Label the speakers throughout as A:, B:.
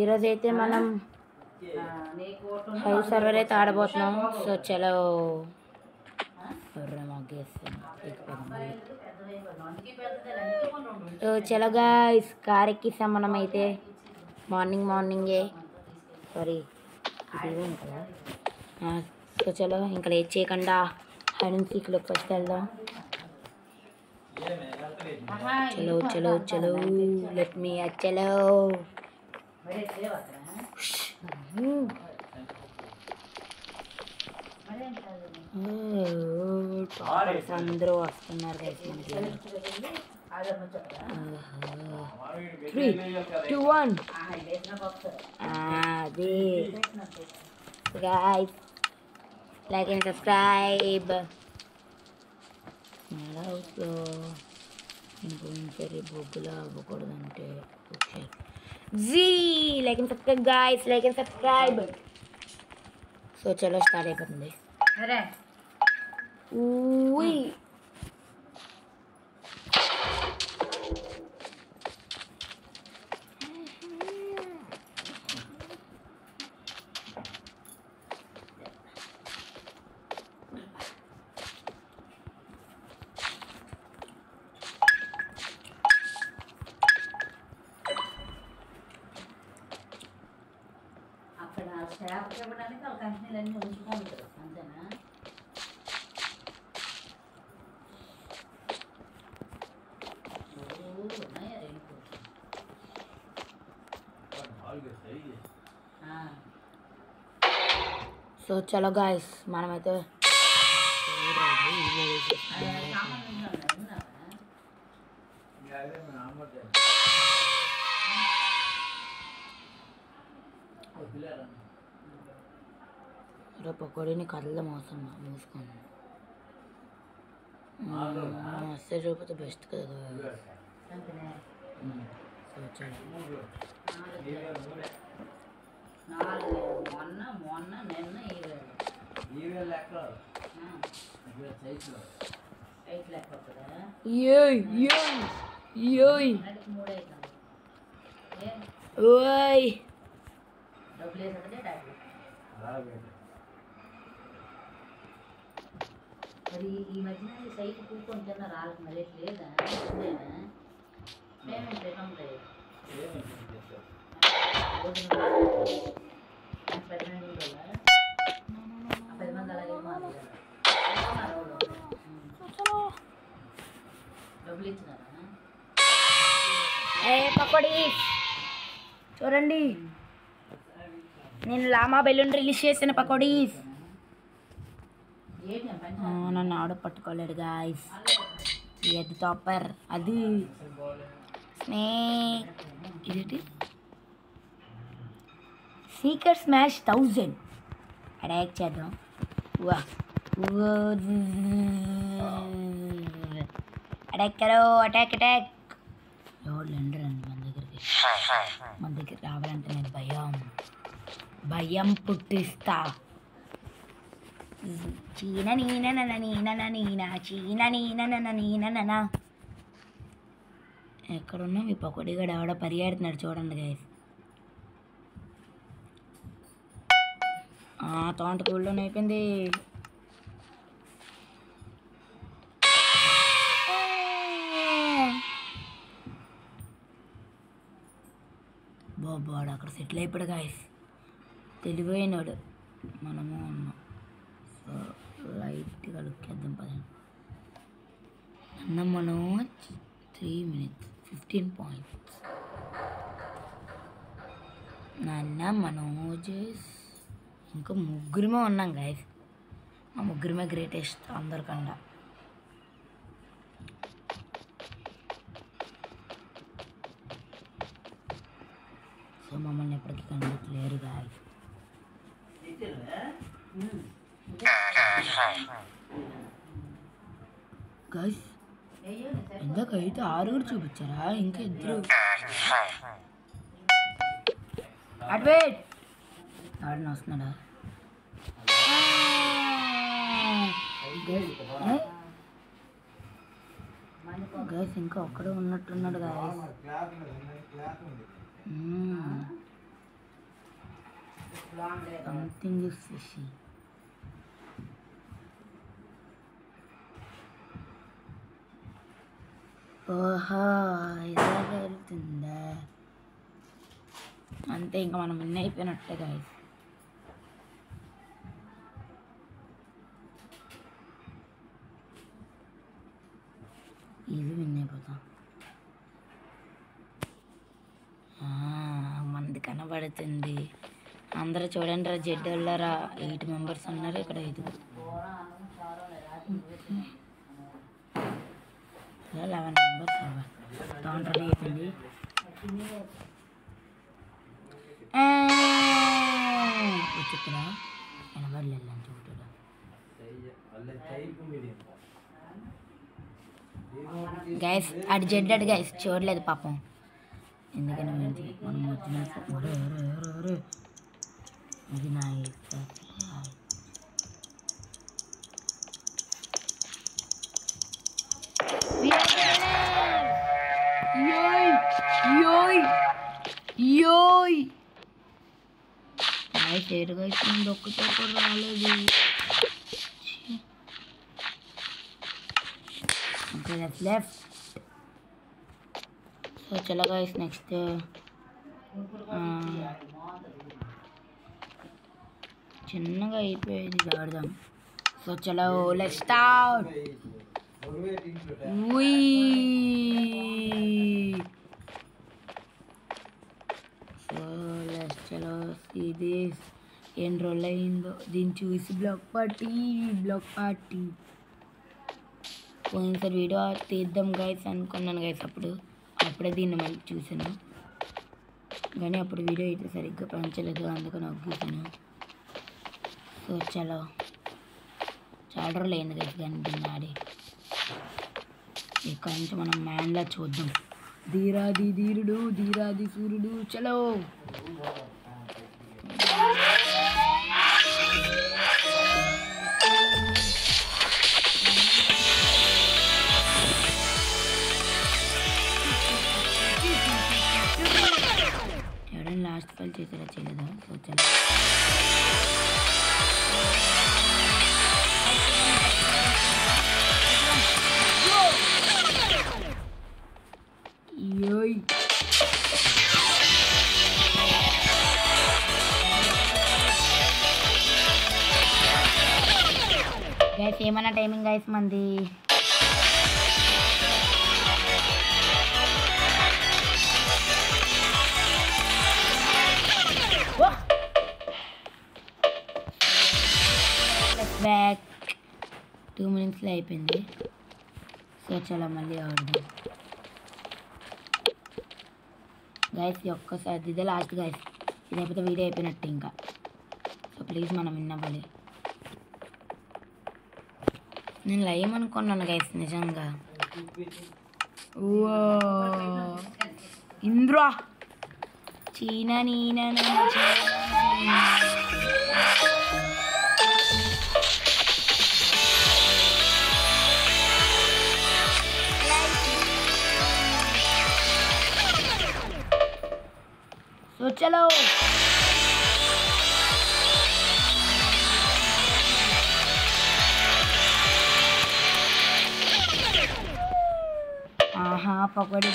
A: ఈరోజు అయితే మనం హై సర్వర్ అయితే ఆడబోతున్నాం. సో చలో చలో గాయ్స్, కార్ ఎక్కిస్తాం మనం అయితే మార్నింగే. సారీ ఇది కదా. సో చలో ఇంకా లేట్ చేయకుండా హైడ్ అండ్ సీక్లోకి ఫస్ట్ వెళ్దాం. చలో చలో చలో లెట్ మీ చలో. అందరూ వస్తున్నారు గైస్ మనకి. 3, 2, 1 అది guys, like and subscribe. ఇంకొంచెం బొగ్గులా అవ్వకూడదంటే like and subscribe guys, like and subscribe. So చలో స్టార్ట్ అయిపోతుంది.
B: అక్కడ స్టాఫ్ ఇవ్వడానికి వాళ్ళ కంపెనీలన్నీ ఉంచుకుంటారు అంతేనా?
A: సో చలో గాయస్ మనమైతే పకోడీని కథలతో మూసుకోండి. వస్తే చూపితే బెస్ట్ కదా. సో చలో
B: మొన్న నిన్న లెక్క వస్తుందా? డబ్బులు వేసే మరి ఈ మధ్యన సైట్ కూకొని కింద రాళ్ళకి మరి లేదా పేమెంట్ రిటర్న్ లేదు. 10 మంది అలాగే డబ్బులు ఇచ్చినారా?
A: పకోడీ చూడండి, నేను లామా బెలూన్ రిలీజ్ చేసిన పకోడీస్. నన్ను ఆడ పట్టుకోలేడు గాయస్. ఇది టాపర్, అది స్నేక్. ఇదేంటి సీకర్ స్మాష్ 1000 అటాక్ చేద్దాం. అటాక్ కరో, అటాక్ అటాక్. ఎవరు ఎండరండి మన దగ్గరికి రావాలంటే నేను భయం పుట్టిస్తా. చీన నీనా ఎక్కడున్నా మీ పకోడీగాడు ఎవడో పరిగెడుతున్నాడు చూడండి గైస్. తోంట కూల్లోనే అయిపోయింది. బాబాడు అక్కడ సెటిల్ అయిపోయాడు గాయస్, తెలివైనడు. మనము ఉన్నాం. సో లైట్గా లుక్కేద్దాం పదండి. అన్న మనోజ్ 3 minutes 15 points. నాన్న మనోజ్ ఇంకా ముగ్గురమే ఉన్నాం గాయస్. మా ముగ్గురమే గ్రేటెస్ట్ అందరికన్నా. సో మమ్మల్ని ఎప్పటికీ కనిపించలేరు గాయస్. గాయస్ ఇందాక అయితే 6 చూపించారా? ఇంకా 2 అడ్వేట్ ఆడిన వస్తున్నాడా? గైస్ ఇంకా ఒక్కడే ఉన్నట్టున్నాడు గాయస్. Something is fishy. ఓహో ఇలా జరుగుతుందా? అంతే, ఇంకా మనం విన్ అయిపోయినట్టే గాయస్. ఇది విన్ అయిపోతాం. మంది కనబడుతుంది. అందరూ చూడండి రా, జెడ్ వాళ్ళరా 8 మెంబర్స్ ఉన్నారు ఇక్కడ. 5 11 మెంబర్స్ కౌంటర్ అయిపోయింది. చెప్పురా కనబడలేదు అని చూడరా. గైస్ అటు జెడ్ అటు గైస్ చూడలేదు పాపం. ఎందుకని మనం వచ్చిన ఇది నా చేరుగా ఇస్తుంది. ఒక్కతో కూడా రాలేదు. లెఫ్ట్. సో చలో గైస్, నెక్స్ట్ చిన్నగా అయిపోయేది ఆడదాం. సో చలో లెట్స్ స్టార్ట్. సో లెట్స్ చలో సీ దిస్. ఎన్ని రోజులు అయిందో దీన్ని చూసి. బ్లాక్ పార్టీ పోయినసారి వీడియో తీద్దాం గైస్ అనుకున్నాను గైస్. అప్పుడే దీన్ని మళ్ళీ చూసాను, కానీ అప్పుడు వీడియో అయితే సరిగ్గా పంచలేదు, అందుకని ఒగ్గుతాను. సో చలో చాలా రోజులు అయింది గైస్ కానీ దీన్ని ఆడి. ఇక్కడ నుంచి మనం మ్యాన్లా చూద్దాం. ధీరాది ధీరుడు, ధీరాది సూర్యుడు. చలో ఎవరైనా లాస్ట్ ఫైల్ చేసారా? చేయలేదా? సో చలో గైస్ ఏమన్నా టైమింగ్ గైస్ మంది. బ్యాక్ 2 minutesలో అయిపోయింది. సో చలో మళ్ళీ ఆడదాం గైస్. ఒక్కసారి ఇదే లాస్ట్ గైస్, ఇది అయిపోతే వీడియో అయిపోయినట్టు ఇంకా. సో ప్లీజ్ మనం విన్నవ్వాలి. నేను లైవ్ అనుకున్నాను గైస్ నిజంగా. ఇంద్రా చీనా నీనా సో చలో పకోడీ.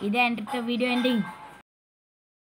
A: ఇదే ఎంటర్తో వీడియో ఎండింగ్.